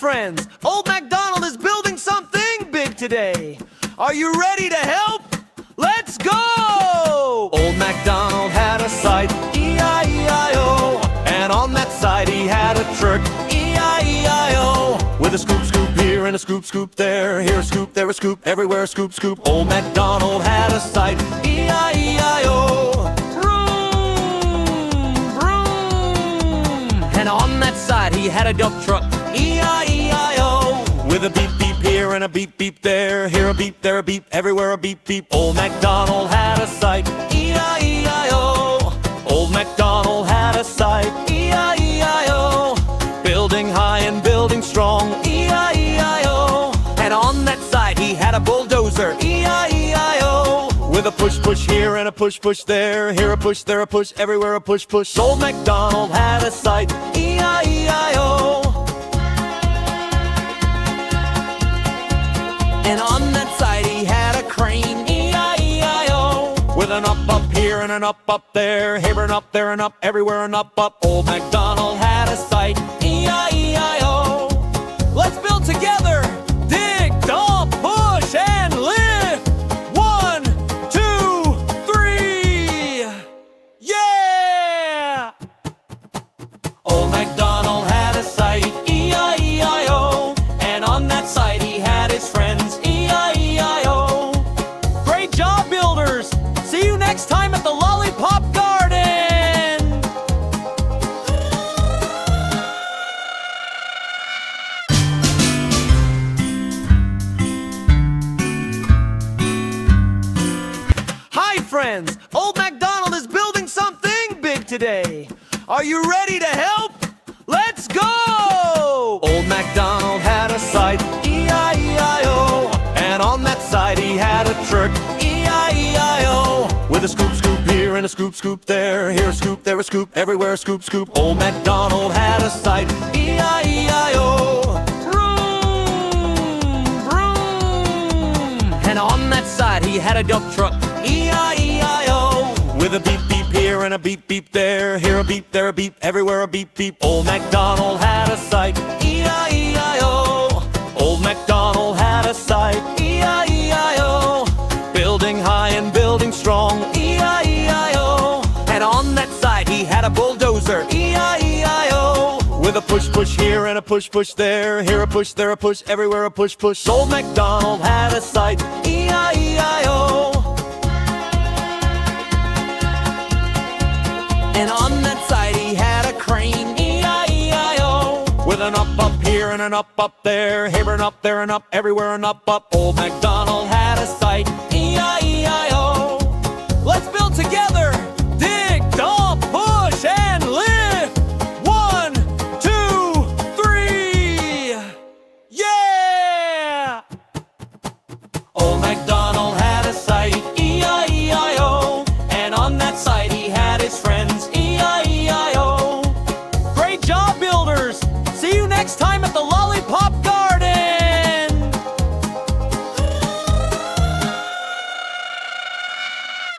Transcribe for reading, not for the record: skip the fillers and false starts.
friends, Old MacDonald is building something big today. Are you ready to help? Let's go! Old MacDonald had a site, E-I-E-I-O, and on that site he had a truck, E-I-E-I-O, with a scoop, scoop here and a scoop, scoop there. Here a scoop, there a scoop, everywhere a scoop, scoop. Old MacDonald had a site, E-I-E-I-O. And on that side he had a dump truck, E-I-E-I-O, with a beep beep here and a beep beep there. Here a beep, there a beep, everywhere a beep beep. Old MacDonald had a site, E-I-E-I-O. Old MacDonald had a site, E-I-E-I-O, building high and building strong, E-I-E-I-O. And on that side he had a bulldozer, E-I-E-I-O, with a push push here and a push push there. Here a push, there a push, everywhere a push push. Old MacDonald had a site, E-I-E-I-O. And on that side he had a crane, E-I-E-I-O, with an up up here and an up there. Here an up, there an up, everywhere an up. Old MacDonald had a site, E-I-E-I-O. Let's build together. Dig, dump, push, and lift. 1, 2, 3. Yeah! Old MacDonald had a site, E-I-E-I-O, and on that site he had his friends, E-I-E-I-O. Great job, builders! See you next time at the Lollipop Garden! Hi, friends! Old MacDonald is building something big today. Are you ready to help? Let's go! Old MacDonald had a site, E-I-E-I-O, and on that site he had a truck, E-I-E-I-O, with a scoop, scoop here and a scoop, scoop there. Here a scoop, there a scoop, everywhere a scoop, scoop. Old MacDonald had a site, E-I-E-I-O. Vroom, vroom. And on that side he had a dump truck, E-I-E-I-O, with a beep beep here and a beep beep there. Here a beep, there a beep, everywhere a beep beep. Old MacDonald had a site, E-I-E-I-O. Old MacDonald had a site, E-I-E-I-O, building high and building strong, E-I-E-I-O. And on that side he had a bulldozer, E-I-E-I-O, with a push push here and a push push there. Here a push, there a push, everywhere a push push. Old MacDonald had a site, E-I-E-I-O. And on that side he had a crane, E-I-E-I-O, with an up up here and an up there. Here an up, there an up, everywhere an up. Old MacDonald had a site, E-I-E-I-O. Let's build together. Dig, dump, push, and lift. 1, 2, 3. Yeah! Old MacDonald had a site, E-I-E-I-O, and on that site he had his friends, E-I-E-I-O. Great job, builders! See you next time at the